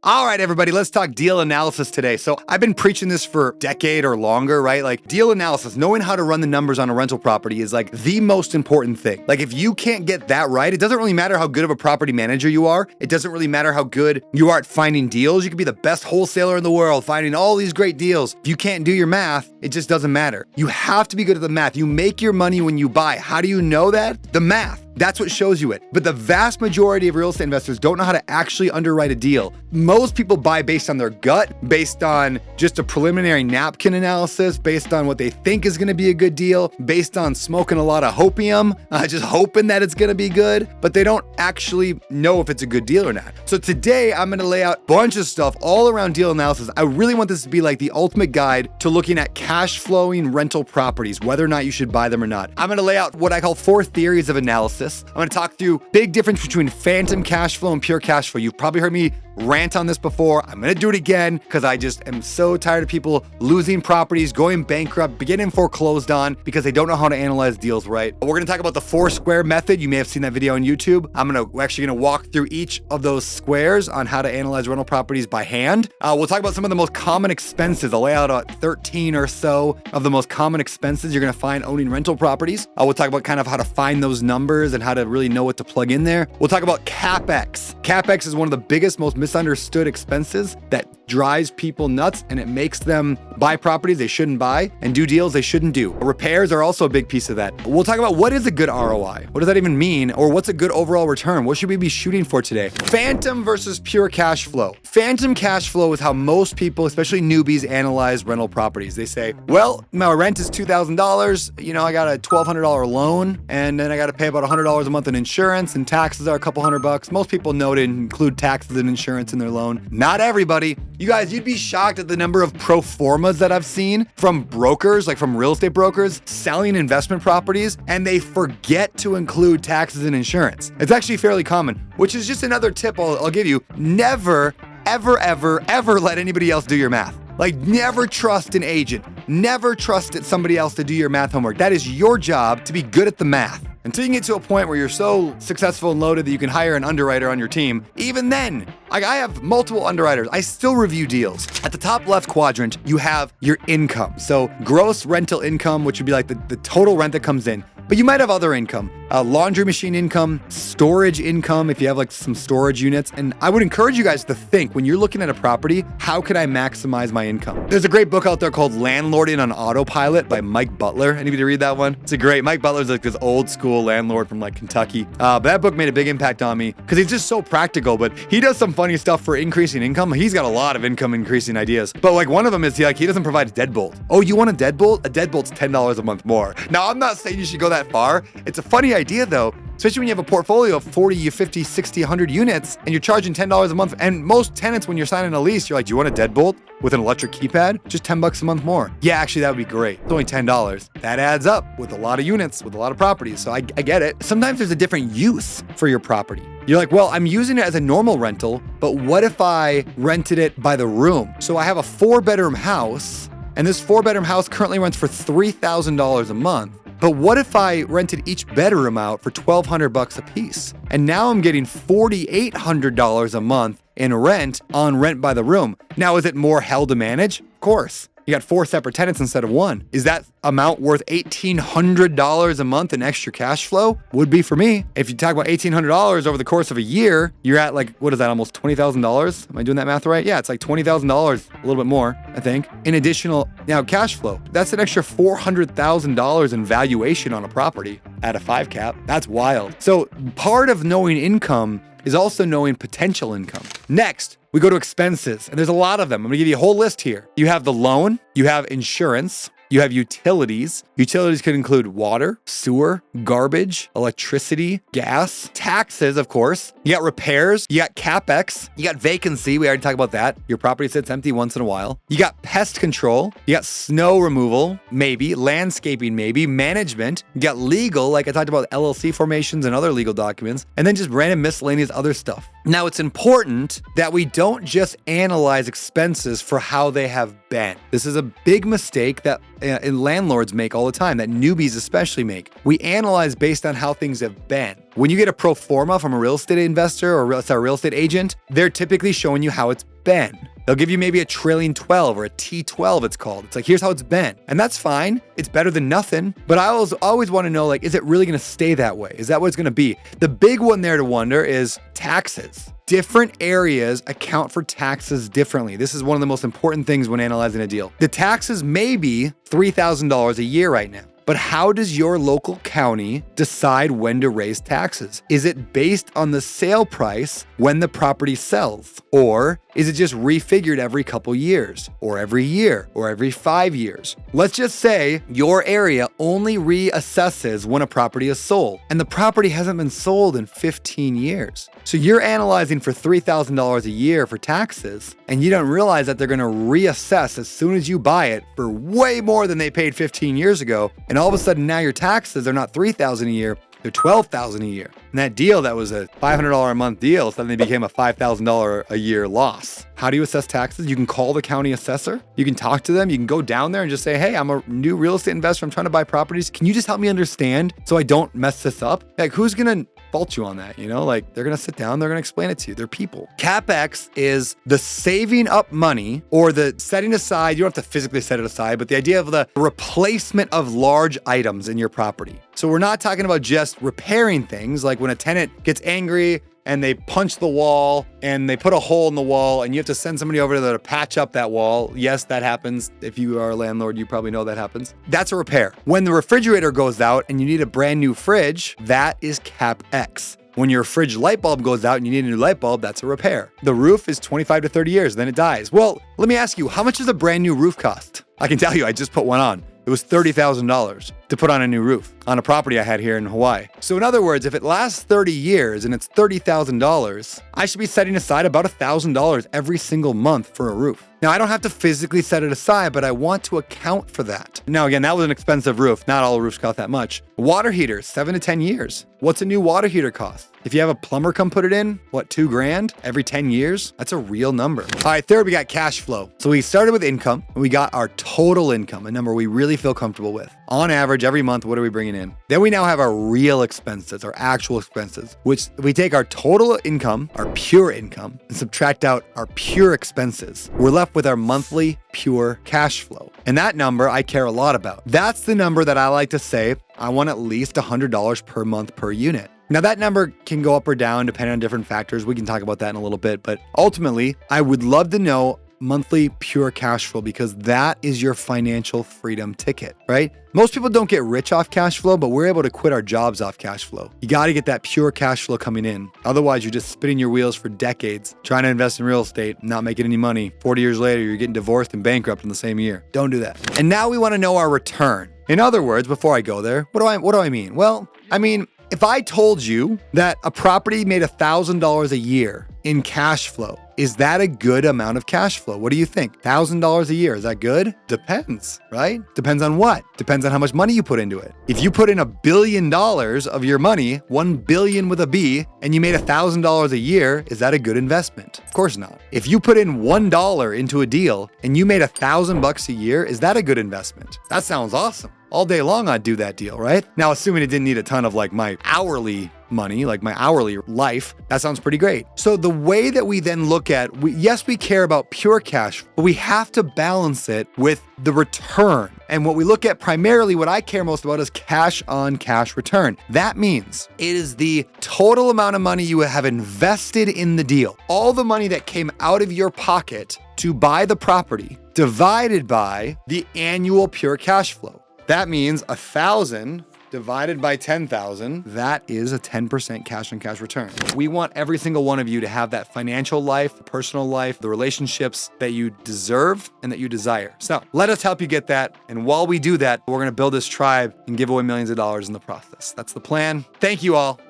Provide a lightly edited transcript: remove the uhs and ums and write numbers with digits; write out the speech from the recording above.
All right, everybody, let's talk deal analysis today. So I've been preaching this for a decade or longer, right? Like deal analysis, knowing how to run the numbers on a rental property is like the most important thing. Like if you can't get that right, it doesn't really matter how good of a property manager you are. It doesn't really matter how good you are at finding deals. You could be the best wholesaler in the world, finding all these great deals. If you can't do your math, it just doesn't matter. You have to be good at the math. You make your money when you buy. How do you know that? The math. That's what shows you it. But the vast majority of real estate investors don't know how to actually underwrite a deal. Most people buy based on their gut, based on just a preliminary napkin analysis, based on what they think is gonna be a good deal, based on smoking a lot of hopium, just hoping that it's gonna be good, but they don't actually know if it's a good deal or not. So today I'm gonna lay out a bunch of stuff all around deal analysis. I really want this to be like the ultimate guide to looking at cash flowing rental properties, whether or not you should buy them or not. I'm gonna lay out what I call 4 theories of analysis. I'm going to talk through big difference between phantom cash flow and pure cash flow. You've probably heard me rant on this before. I'm going to do it again because I just am so tired of people losing properties, going bankrupt, getting foreclosed on because they don't know how to analyze deals right. We're going to talk about the 4 square method. You may have seen that video on YouTube. We're actually going to walk through each of those squares on how to analyze rental properties by hand. We'll talk about some of the most common expenses. I'll lay out 13 or so of the most common expenses you're going to find owning rental properties. We'll talk about kind of how to find those numbers and how to really know what to plug in there. We'll talk about CapEx. CapEx is one of the biggest, most misunderstood expenses that drives people nuts, and it makes them buy properties they shouldn't buy and do deals they shouldn't do. Repairs are also a big piece of that. We'll talk about what is a good ROI. What does that even mean? Or what's a good overall return? What should we be shooting for today? Phantom versus pure cash flow. Phantom cash flow is how most people, especially newbies, analyze rental properties. They say, well, my rent is $2,000. I got a $1,200 loan, and then I got to pay about $100 a month in insurance, and taxes are a couple $100. Most people know to include taxes and insurance in their loan. Not everybody. You guys, you'd be shocked at the number of pro formas that I've seen from brokers, like from real estate brokers, selling investment properties, and they forget to include taxes and insurance. It's actually fairly common, which is just another tip I'll give you. Never, ever, ever, ever let anybody else do your math. Like, never trust an agent. Never trust somebody else to do your math homework. That is your job, to be good at the math. Until you get to a point where you're so successful and loaded that you can hire an underwriter on your team, even then, I have multiple underwriters. I still review deals. At the top left quadrant, you have your income. So gross rental income, which would be like the total rent that comes in. But you might have other income, laundry machine income, storage income, if you have like some storage units. And I would encourage you guys to think, when you're looking at a property, how can I maximize my income? There's a great book out there called Landlording on Autopilot by Mike Butler. Anybody read that one? Mike Butler's like this old school landlord from like Kentucky. But that book made a big impact on me because he's just so practical, but he does some funny stuff for increasing income. He's got a lot of income increasing ideas. But like one of them is he doesn't provide a deadbolt. Oh, you want a deadbolt? A deadbolt's $10 a month more. Now, I'm not saying you should go that far. It's a funny idea though, especially when you have a portfolio of 40, 50, 60, 100 units and you're charging $10 a month. And most tenants, when you're signing a lease, you're like, do you want a deadbolt with an electric keypad? Just $10 a month more. Yeah, actually, that would be great. It's only $10. That adds up with a lot of units, with a lot of properties. So I get it. Sometimes there's a different use for your property. You're like, well, I'm using it as a normal rental, but what if I rented it by the room? So I have a 4-bedroom house, and this 4-bedroom house currently rents for $3,000 a month. But what if I rented each bedroom out for $1,200 a piece? And now I'm getting $4,800 a month in rent on rent by the room. Now, is it more hell to manage? Of course. You got 4 separate tenants instead of 1. Is that amount worth $1,800 a month in extra cash flow? Would be for me. If you talk about $1,800 over the course of a year, you're at like, what is that, almost $20,000? Am I doing that math right? Yeah, it's like $20,000, a little bit more, I think, in additional cash flow. That's an extra $400,000 in valuation on a property at a 5 cap. That's wild. So part of knowing income is also knowing potential income. Next, we go to expenses, and there's a lot of them. I'm gonna give you a whole list here. You have the loan, you have insurance, you have utilities. Utilities could include water, sewer, garbage, electricity, gas, taxes, of course. You got repairs, you got CapEx, you got vacancy. We already talked about that. Your property sits empty once in a while. You got pest control, you got snow removal, maybe, landscaping, maybe, management. You got legal, like I talked about LLC formations and other legal documents, and then just random miscellaneous other stuff. Now, it's important that we don't just analyze expenses for how they have been. This is a big mistake that landlords make all the time, that newbies especially make. We analyze based on how things have been. When you get a pro forma from a real estate investor or a real estate agent, they're typically showing you how it's been. They'll give you maybe a trailing 12 or a T12 it's called. It's like, here's how it's been. And that's fine. It's better than nothing. But I always want to know, like, is it really going to stay that way? Is that what it's going to be? The big one there to wonder is taxes. Different areas account for taxes differently. This is one of the most important things when analyzing a deal. The taxes may be $3,000 a year right now. But how does your local county decide when to raise taxes? Is it based on the sale price when the property sells? Or is it just refigured every couple years, or every year, or every 5 years? Let's just say your area only reassesses when a property is sold, and the property hasn't been sold in 15 years. So you're analyzing for $3,000 a year for taxes, and you don't realize that they're gonna reassess as soon as you buy it for way more than they paid 15 years ago. And all of a sudden now your taxes are not $3,000 a year, they're $12,000 a year. And that deal that was a $500 a month deal suddenly became a $5,000 a year loss. How do you assess taxes? You can call the county assessor. You can talk to them. You can go down there and just say, hey, I'm a new real estate investor. I'm trying to buy properties. Can you just help me understand so I don't mess this up? Like, who's going to fault you on that? You know, like, they're going to sit down. They're going to explain it to you. They're people. CapEx is the saving up money or the setting aside. You don't have to physically set it aside, but the idea of the replacement of large items in your property. So we're not talking about just repairing things like when a tenant gets angry and they punch the wall and they put a hole in the wall and you have to send somebody over there to patch up that wall. Yes, that happens. If you are a landlord, you probably know that happens. That's a repair. When the refrigerator goes out and you need a brand new fridge, that is CapEx. When your fridge light bulb goes out and you need a new light bulb, that's a repair. The roof is 25 to 30 years, then it dies. Well, let me ask you, how much does a brand new roof cost? I can tell you, I just put one on. It was $30,000 to put on a new roof on a property I had here in Hawaii. So in other words, if it lasts 30 years and it's $30,000, I should be setting aside about $1,000 every single month for a roof. Now, I don't have to physically set it aside, but I want to account for that. Now, again, that was an expensive roof. Not all roofs cost that much. Water heaters, 7 to 10 years. What's a new water heater cost? If you have a plumber come put it in, what, $2,000 every 10 years? That's a real number. All right, third, we got cash flow. So we started with income and we got our total income, a number we really feel comfortable with. On average, every month, what are we bringing in? Then we now have our real expenses, our actual expenses, which we take our total income, our pure income, and subtract out our pure expenses. We're left with our monthly pure cash flow. And that number I care a lot about. That's the number that I like to say, I want at least $100 per month per unit. Now that number can go up or down depending on different factors. We can talk about that in a little bit, but ultimately I would love to know monthly pure cash flow because that is your financial freedom ticket, right? Most people don't get rich off cash flow, but we're able to quit our jobs off cash flow. You got to get that pure cash flow coming in. Otherwise, you're just spinning your wheels for decades, trying to invest in real estate, not making any money. 40 years later, you're getting divorced and bankrupt in the same year. Don't do that. And now we want to know our return. In other words, before I go there, what do I mean? Well, I mean, if I told you that a property made $1,000 a year in cash flow, is that a good amount of cash flow? What do you think? $1,000 a year, is that good? Depends, right? Depends on what? Depends on how much money you put into it. If you put in $1 billion of your money, 1 billion with a B, and you made $1,000 a year, is that a good investment? Of course not. If you put in $1 into a deal and you made $1,000 a year, is that a good investment? That sounds awesome. All day long, I'd do that deal, right? Now, assuming it didn't need a ton of like my hourly money, like my hourly life, that sounds pretty great. So the way that we then look at, yes, we care about pure cash, but we have to balance it with the return. And what we look at primarily, what I care most about is cash on cash return. That means it is the total amount of money you have invested in the deal. All the money that came out of your pocket to buy the property divided by the annual pure cash flow. That means 1,000 divided by 10,000, that is a 10% cash on cash return. We want every single one of you to have that financial life, the personal life, the relationships that you deserve and that you desire. So let us help you get that. And while we do that, we're going to build this tribe and give away millions of dollars in the process. That's the plan. Thank you all.